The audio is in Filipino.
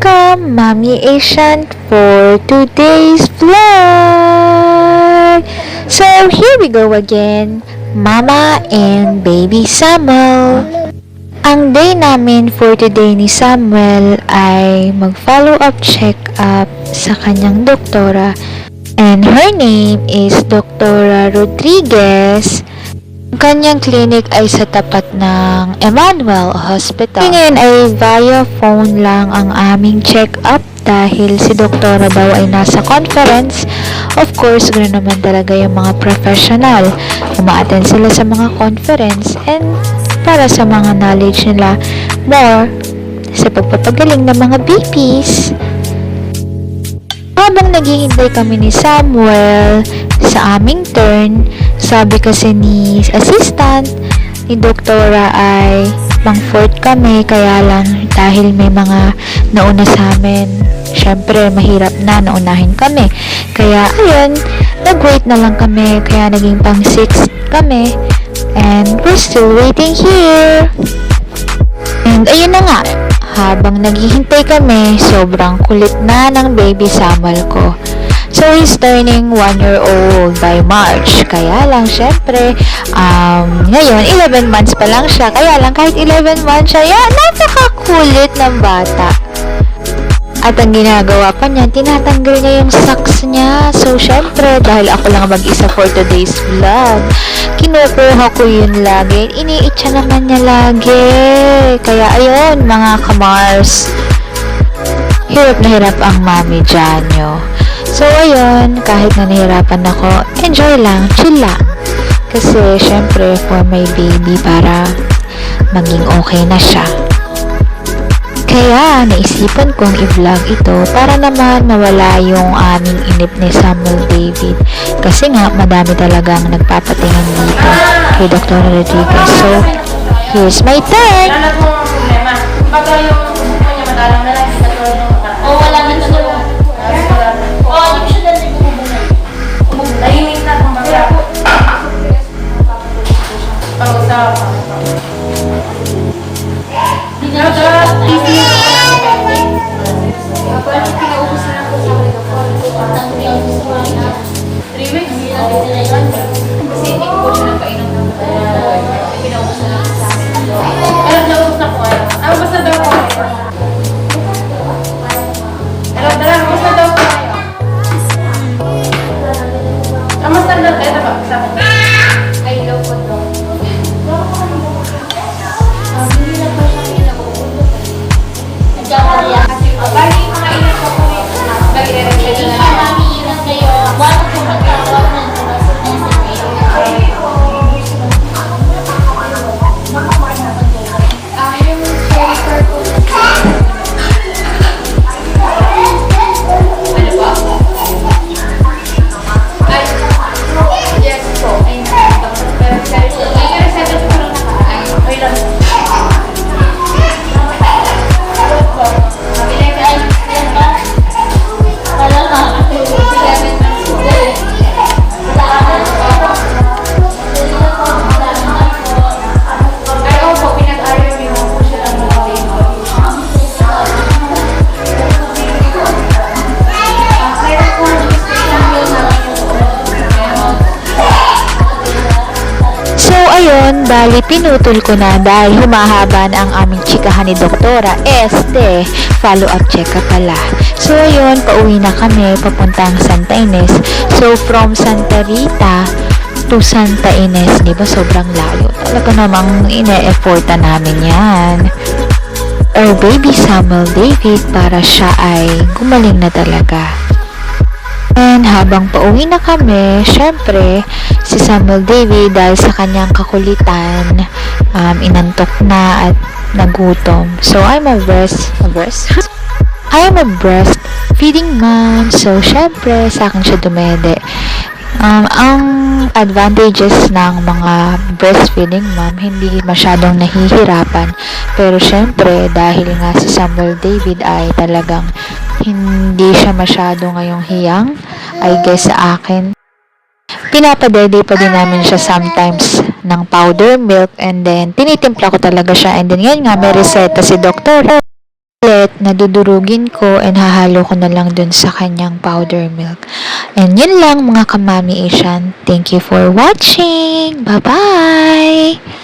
welcome Mommy Asian for today's vlog. So here we go again, Mama and Baby Samuel. Ang day namin for today ni Samuel ay mag-follow up check-up sa kanyang doktora, and her name is Doktora Rodriguez. Ang kanyang clinic ay sa tapat ng Emmanuel Hospital. Ngayon ay via phone lang ang aming check-up dahil si doktora daw ay nasa conference. Of course, ganoon naman talaga yung mga professional. Uma-attend sila sa mga conference and para sa mga knowledge nila more sa pagpapagaling ng mga babies. Habang naghihintay kami ni Samuel sa aming turn, sabi kasi ni assistant ni doktora ay pang-fourth kami, kaya lang dahil may mga nauna sa amin, syempre mahirap na naunahin kami. Kaya ayun, nag-wait na lang kami, kaya naging pang-sixth kami. And we're still waiting here. And ayun na nga, habang naghihintay kami, sobrang kulit na ng baby Samuel ko. So, he's turning 1 year old by March. Kaya lang, syempre, ngayon, 11 months pa lang siya. Kaya lang, kahit 11 months siya, napakakulit ng bata. At ang ginagawa pa niya, tinatanggal niya yung socks niya. So, syempre, dahil ako lang mag-isa for today's vlog, kinukuha ko yun lagi. Iniitsa naman niya lagi. Kaya, ayun, mga kamars. Hirap na hirap ang mami dyan, yo. So, ayun, kahit na nahirapan ako, enjoy lang, chill lang. Kasi, syempre, for my baby, para maging okay na siya. Kaya, naisipan kong i-vlog ito para naman mawala yung aming inip ni Samuel David. Kasi nga, madami talagang nagpapatingin dito kay Dr. Rodriguez. So, here's my turn! Ayun, bali pinutol ko na dahil humahaba na ang aming chikahan ni Doktora. Follow up check-up pala. So ayun, pauwi na kami papuntang Santa Ines. So from Santa Rita to Santa Ines, di ba sobrang layo? Talaga namang ine-effortan namin yan. Our baby Samuel David para siya ay gumaling na talaga. And habang pauwi na kami, syempre, si Samuel David dahil sa kanyang kakulitan, inantok na at nagutom. So, I'm a breastfeeding mom. So, syempre, sa akin siya dumede. Ang advantages ng mga breastfeeding mom, hindi masyadong nahihirapan. Pero syempre, dahil nga si Samuel David ay talagang hindi siya masyado ngayong hiyang, I guess sa akin, pinapadede pa din namin siya sometimes ng powder milk, and then tinitimpla ko talaga siya, and then ngayon nga may reseta si doktor ulit, nadudurugin ko and hahalo ko na lang dun sa kanyang powder milk. And yun lang mga Kamami Asian. Thank you for watching. Bye-bye!